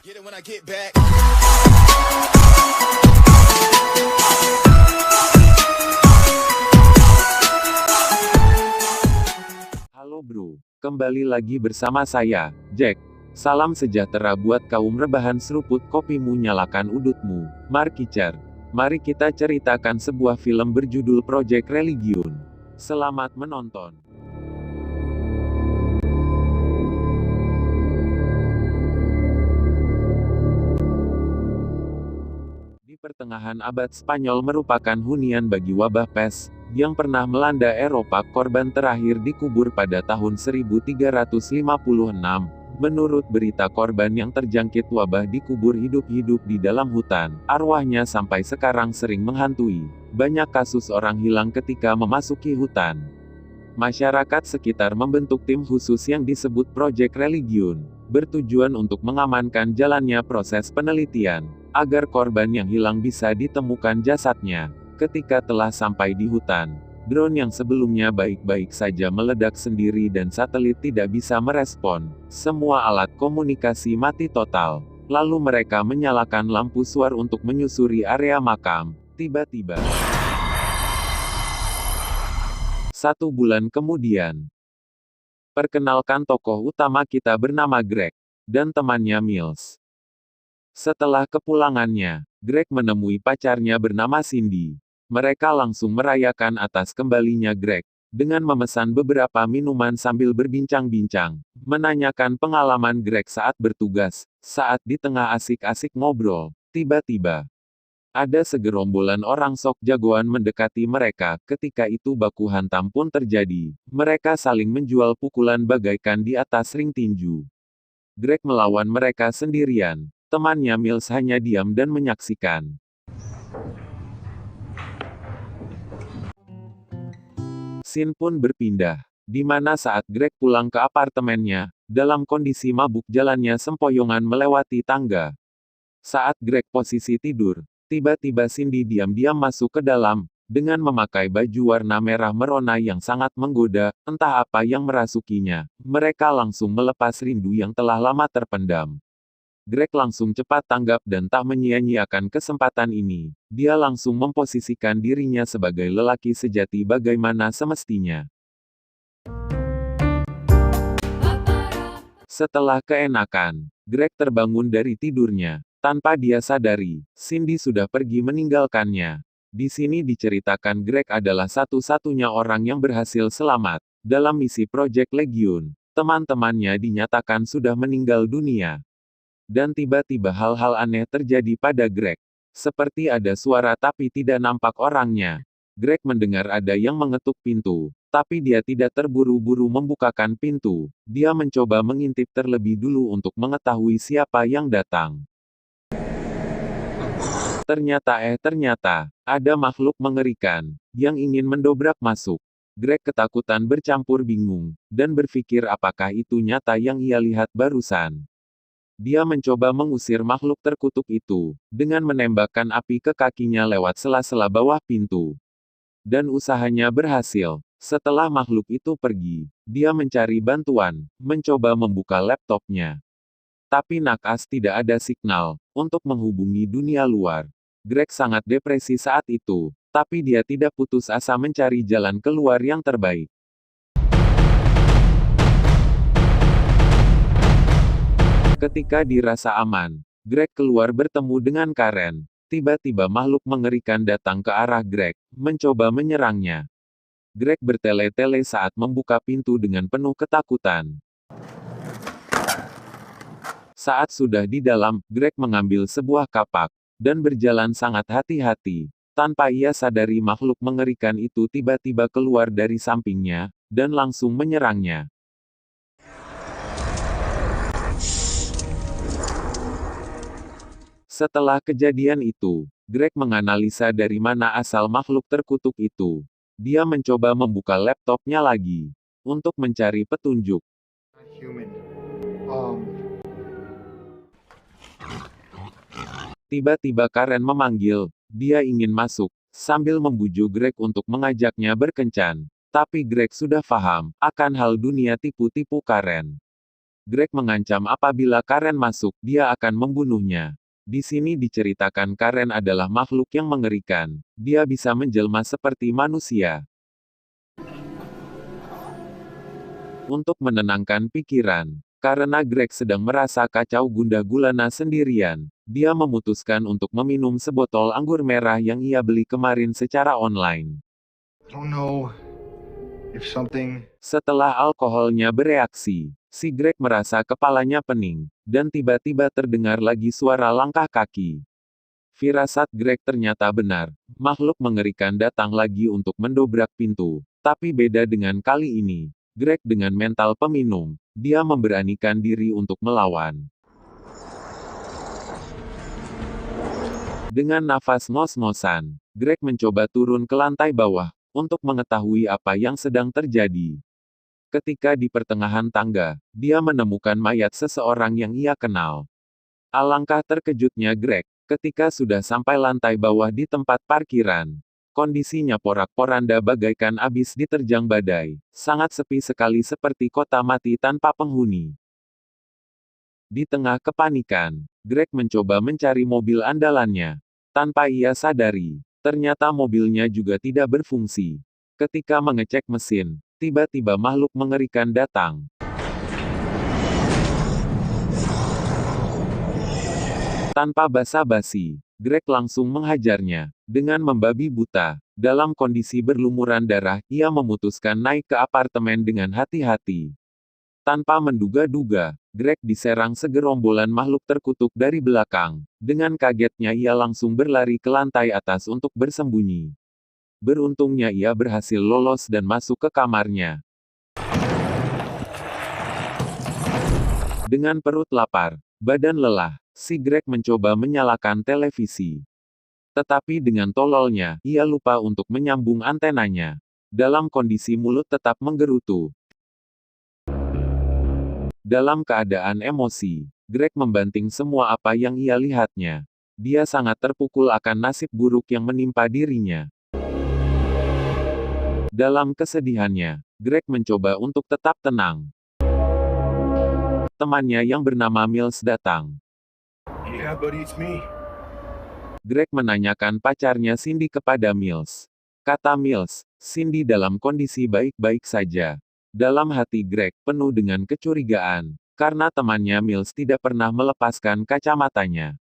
Get it when I get back. Halo bro, kembali lagi bersama saya, Jack. Salam sejahtera buat kaum rebahan seruput kopimu, nyalakan udutmu. Mari kita ceritakan sebuah film berjudul Project Religion. Selamat menonton. Di pertengahan abad Spanyol merupakan hunian bagi wabah pes, yang pernah melanda Eropa. Korban terakhir dikubur pada tahun 1356. Menurut berita, korban yang terjangkit wabah dikubur hidup-hidup di dalam hutan. Arwahnya sampai sekarang sering menghantui. Banyak kasus orang hilang ketika memasuki hutan. Masyarakat sekitar membentuk tim khusus yang disebut Project Religion, bertujuan untuk mengamankan jalannya proses penelitian, agar korban yang hilang bisa ditemukan jasadnya. Ketika telah sampai di hutan, drone yang sebelumnya baik-baik saja meledak sendiri dan satelit tidak bisa merespon. Semua alat komunikasi mati total. Lalu mereka menyalakan lampu suar untuk menyusuri area makam. Tiba-tiba, 1 bulan kemudian, perkenalkan tokoh utama kita bernama Greg, dan temannya Mills. Setelah kepulangannya, Greg menemui pacarnya bernama Cindy. Mereka langsung merayakan atas kembalinya Greg, dengan memesan beberapa minuman sambil berbincang-bincang, menanyakan pengalaman Greg saat bertugas. Saat di tengah asik-asik ngobrol, tiba-tiba, ada segerombolan orang sok jagoan mendekati mereka. Ketika itu baku hantam pun terjadi. Mereka saling menjual pukulan bagaikan di atas ring tinju. Greg melawan mereka sendirian. Temannya Mills hanya diam dan menyaksikan. Scene pun berpindah, di mana saat Greg pulang ke apartemennya, dalam kondisi mabuk, jalannya sempoyongan melewati tangga. Saat Greg posisi tidur, tiba-tiba Cindy diam-diam masuk ke dalam, dengan memakai baju warna merah merona yang sangat menggoda. Entah apa yang merasukinya, mereka langsung melepas rindu yang telah lama terpendam. Greg langsung cepat tanggap dan tak menyia-nyiakan kesempatan ini. Dia langsung memposisikan dirinya sebagai lelaki sejati bagaimana semestinya. Setelah keenakan, Greg terbangun dari tidurnya. Tanpa dia sadari, Cindy sudah pergi meninggalkannya. Di sini diceritakan Greg adalah satu-satunya orang yang berhasil selamat. Dalam misi Project Legion, teman-temannya dinyatakan sudah meninggal dunia. Dan tiba-tiba hal-hal aneh terjadi pada Greg. Seperti ada suara tapi tidak nampak orangnya. Greg mendengar ada yang mengetuk pintu, tapi dia tidak terburu-buru membukakan pintu. Dia mencoba mengintip terlebih dulu untuk mengetahui siapa yang datang. Ternyata, ada makhluk mengerikan, yang ingin mendobrak masuk. Greg ketakutan bercampur bingung, dan berpikir apakah itu nyata yang ia lihat barusan. Dia mencoba mengusir makhluk terkutuk itu, dengan menembakkan api ke kakinya lewat sela-sela bawah pintu. Dan usahanya berhasil. Setelah makhluk itu pergi, dia mencari bantuan, mencoba membuka laptopnya. Tapi naas tidak ada signal, untuk menghubungi dunia luar. Greg sangat depresi saat itu, tapi dia tidak putus asa mencari jalan keluar yang terbaik. Ketika dirasa aman, Greg keluar bertemu dengan Karen. Tiba-tiba makhluk mengerikan datang ke arah Greg, mencoba menyerangnya. Greg bertele-tele saat membuka pintu dengan penuh ketakutan. Saat sudah di dalam, Greg mengambil sebuah kapak, dan berjalan sangat hati-hati. Tanpa ia sadari makhluk mengerikan itu tiba-tiba keluar dari sampingnya, dan langsung menyerangnya. Setelah kejadian itu, Greg menganalisa dari mana asal makhluk terkutuk itu. Dia mencoba membuka laptopnya lagi, untuk mencari petunjuk. Human. Um, Tiba-tiba Karen memanggil, dia ingin masuk, sambil membujuk Greg untuk mengajaknya berkencan. Tapi Greg sudah paham, akan hal dunia tipu-tipu Karen. Greg mengancam apabila Karen masuk, dia akan membunuhnya. Di sini diceritakan Karen adalah makhluk yang mengerikan. Dia bisa menjelma seperti manusia. Untuk menenangkan pikiran, karena Greg sedang merasa kacau gundah gulana sendirian, dia memutuskan untuk meminum sebotol anggur merah yang ia beli kemarin secara online. I don't know if something. Setelah alkoholnya bereaksi, si Greg merasa kepalanya pening, dan tiba-tiba terdengar lagi suara langkah kaki. Firasat Greg ternyata benar, makhluk mengerikan datang lagi untuk mendobrak pintu. Tapi beda dengan kali ini, Greg dengan mental peminum, dia memberanikan diri untuk melawan. Dengan nafas ngos-ngosan, Greg mencoba turun ke lantai bawah, untuk mengetahui apa yang sedang terjadi. Ketika di pertengahan tangga, dia menemukan mayat seseorang yang ia kenal. Alangkah terkejutnya Greg, ketika sudah sampai lantai bawah di tempat parkiran. Kondisinya porak-poranda bagaikan abis diterjang badai, sangat sepi sekali seperti kota mati tanpa penghuni. Di tengah kepanikan, Greg mencoba mencari mobil andalannya. Tanpa ia sadari, ternyata mobilnya juga tidak berfungsi. Ketika mengecek mesin, tiba-tiba makhluk mengerikan datang. Tanpa basa-basi, Greg langsung menghajarnya. Dengan membabi buta, dalam kondisi berlumuran darah, ia memutuskan naik ke apartemen dengan hati-hati. Tanpa menduga-duga, Greg diserang segerombolan makhluk terkutuk dari belakang. Dengan kagetnya ia langsung berlari ke lantai atas untuk bersembunyi. Beruntungnya ia berhasil lolos dan masuk ke kamarnya. Dengan perut lapar, badan lelah, si Greg mencoba menyalakan televisi. Tetapi dengan tololnya, ia lupa untuk menyambung antenanya. Dalam kondisi mulut tetap menggerutu. Dalam keadaan emosi, Greg membanting semua apa yang ia lihatnya. Dia sangat terpukul akan nasib buruk yang menimpa dirinya. Dalam kesedihannya, Greg mencoba untuk tetap tenang. Temannya yang bernama Mills datang. Yeah, buddy, it's me. Greg menanyakan pacarnya Cindy kepada Mills. Kata Mills, Cindy dalam kondisi baik-baik saja. Dalam hati Greg penuh dengan kecurigaan, karena temannya Mills tidak pernah melepaskan kacamatanya.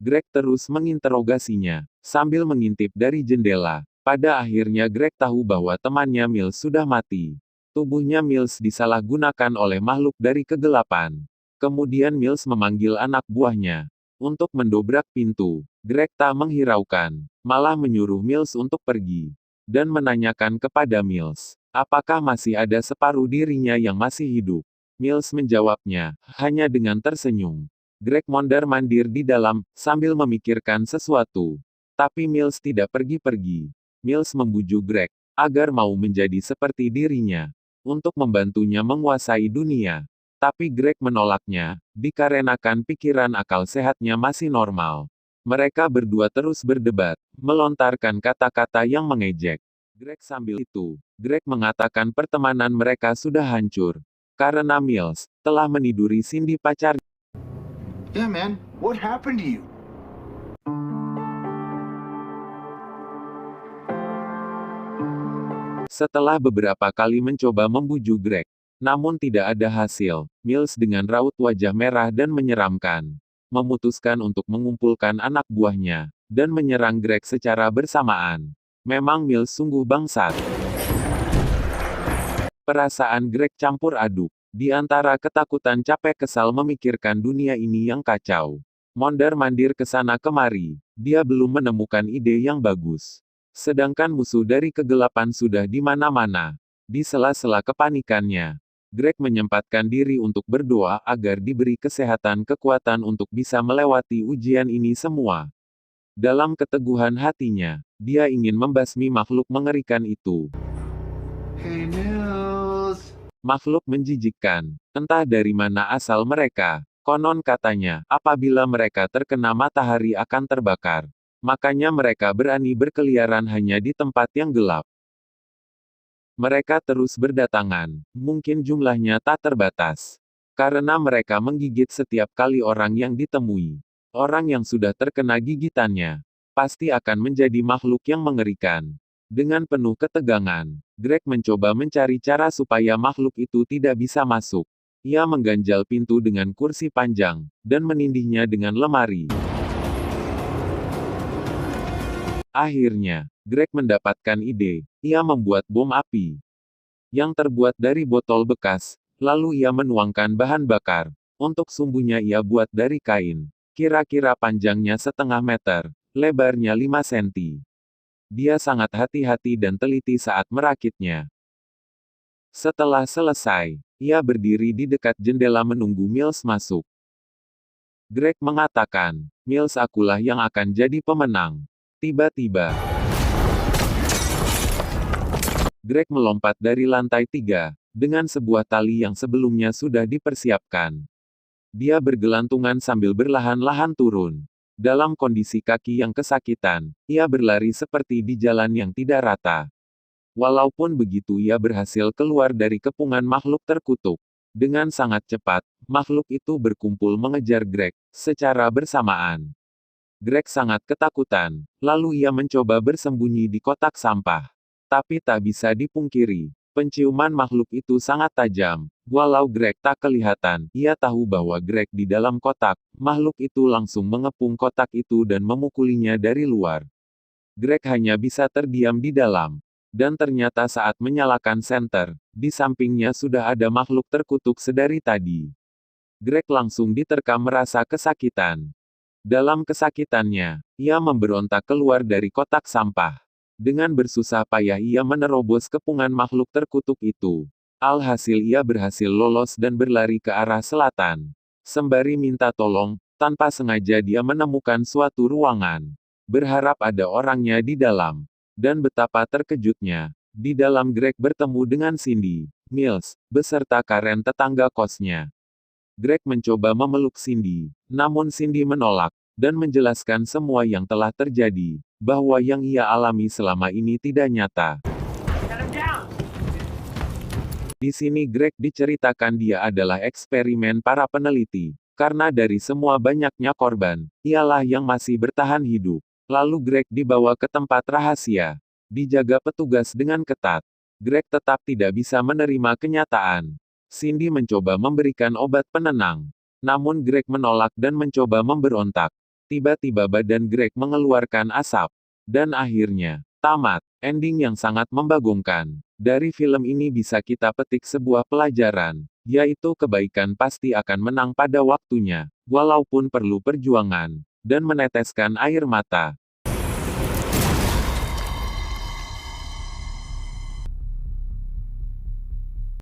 Greg terus menginterogasinya, sambil mengintip dari jendela. Pada akhirnya Greg tahu bahwa temannya Mills sudah mati. Tubuhnya Mills disalahgunakan oleh makhluk dari kegelapan. Kemudian Mills memanggil anak buahnya untuk mendobrak pintu. Greg tak menghiraukan, malah menyuruh Mills untuk pergi. Dan menanyakan kepada Mills, apakah masih ada separuh dirinya yang masih hidup. Mills menjawabnya, hanya dengan tersenyum. Greg mondar-mandir di dalam, sambil memikirkan sesuatu. Tapi Mills tidak pergi-pergi. Mills membujuk Greg, agar mau menjadi seperti dirinya. Untuk membantunya menguasai dunia. Tapi Greg menolaknya, dikarenakan pikiran akal sehatnya masih normal. Mereka berdua terus berdebat, melontarkan kata-kata yang mengejek. Greg sambil itu, Greg mengatakan pertemanan mereka sudah hancur. Karena Mills telah meniduri Cindy pacar. Yeah, man. What happened to you? Setelah beberapa kali mencoba membujuk Greg, namun tidak ada hasil, Mills dengan raut wajah merah dan menyeramkan, memutuskan untuk mengumpulkan anak buahnya, dan menyerang Greg secara bersamaan. Memang Mills sungguh bangsat. Perasaan Greg campur aduk, di antara ketakutan capek kesal memikirkan dunia ini yang kacau. Mondar-mandir ke sana kemari, dia belum menemukan ide yang bagus. Sedangkan musuh dari kegelapan sudah di mana-mana. Di sela-sela kepanikannya, Greg menyempatkan diri untuk berdoa agar diberi kesehatan kekuatan untuk bisa melewati ujian ini semua. Dalam keteguhan hatinya, dia ingin membasmi makhluk mengerikan itu. Hey, Mills. Makhluk menjijikkan, entah dari mana asal mereka. Konon katanya, apabila mereka terkena matahari akan terbakar. Makanya mereka berani berkeliaran hanya di tempat yang gelap. Mereka terus berdatangan, mungkin jumlahnya tak terbatas. Karena mereka menggigit setiap kali orang yang ditemui. Orang yang sudah terkena gigitannya, pasti akan menjadi makhluk yang mengerikan. Dengan penuh ketegangan, Greg mencoba mencari cara supaya makhluk itu tidak bisa masuk. Ia mengganjal pintu dengan kursi panjang, dan menindihnya dengan lemari. Akhirnya, Greg mendapatkan ide. Ia membuat bom api yang terbuat dari botol bekas, lalu ia menuangkan bahan bakar. Untuk sumbunya ia buat dari kain. Kira-kira panjangnya 1/2 meter, lebarnya 5 senti. Dia sangat hati-hati dan teliti saat merakitnya. Setelah selesai, ia berdiri di dekat jendela menunggu Mills masuk. Greg mengatakan, "Mills, akulah yang akan jadi pemenang." Tiba-tiba, Greg melompat dari lantai 3, dengan sebuah tali yang sebelumnya sudah dipersiapkan. Dia bergelantungan sambil berlahan-lahan turun. Dalam kondisi kaki yang kesakitan, ia berlari seperti di jalan yang tidak rata. Walaupun begitu ia berhasil keluar dari kepungan makhluk terkutuk. Dengan sangat cepat, makhluk itu berkumpul mengejar Greg, secara bersamaan. Greg sangat ketakutan, lalu ia mencoba bersembunyi di kotak sampah. Tapi tak bisa dipungkiri, penciuman makhluk itu sangat tajam. Walau Greg tak kelihatan, ia tahu bahwa Greg di dalam kotak. Makhluk itu langsung mengepung kotak itu dan memukulinya dari luar. Greg hanya bisa terdiam di dalam. Dan ternyata saat menyalakan senter, di sampingnya sudah ada makhluk terkutuk sedari tadi. Greg langsung diterkam merasa kesakitan. Dalam kesakitannya, ia memberontak keluar dari kotak sampah. Dengan bersusah payah ia menerobos kepungan makhluk terkutuk itu. Alhasil ia berhasil lolos dan berlari ke arah selatan. Sembari minta tolong, tanpa sengaja dia menemukan suatu ruangan. Berharap ada orangnya di dalam. Dan betapa terkejutnya, di dalam Greg bertemu dengan Cindy, Mills, beserta Karen tetangga kosnya. Greg mencoba memeluk Cindy, namun Cindy menolak, dan menjelaskan semua yang telah terjadi, bahwa yang ia alami selama ini tidak nyata. Di sini Greg diceritakan dia adalah eksperimen para peneliti, karena dari semua banyaknya korban, ialah yang masih bertahan hidup. Lalu Greg dibawa ke tempat rahasia, dijaga petugas dengan ketat. Greg tetap tidak bisa menerima kenyataan. Cindy mencoba memberikan obat penenang, namun Greg menolak dan mencoba memberontak. Tiba-tiba badan Greg mengeluarkan asap, dan akhirnya, tamat. Ending yang sangat membagongkan. Dari film ini bisa kita petik sebuah pelajaran, yaitu kebaikan pasti akan menang pada waktunya, walaupun perlu perjuangan, dan meneteskan air mata.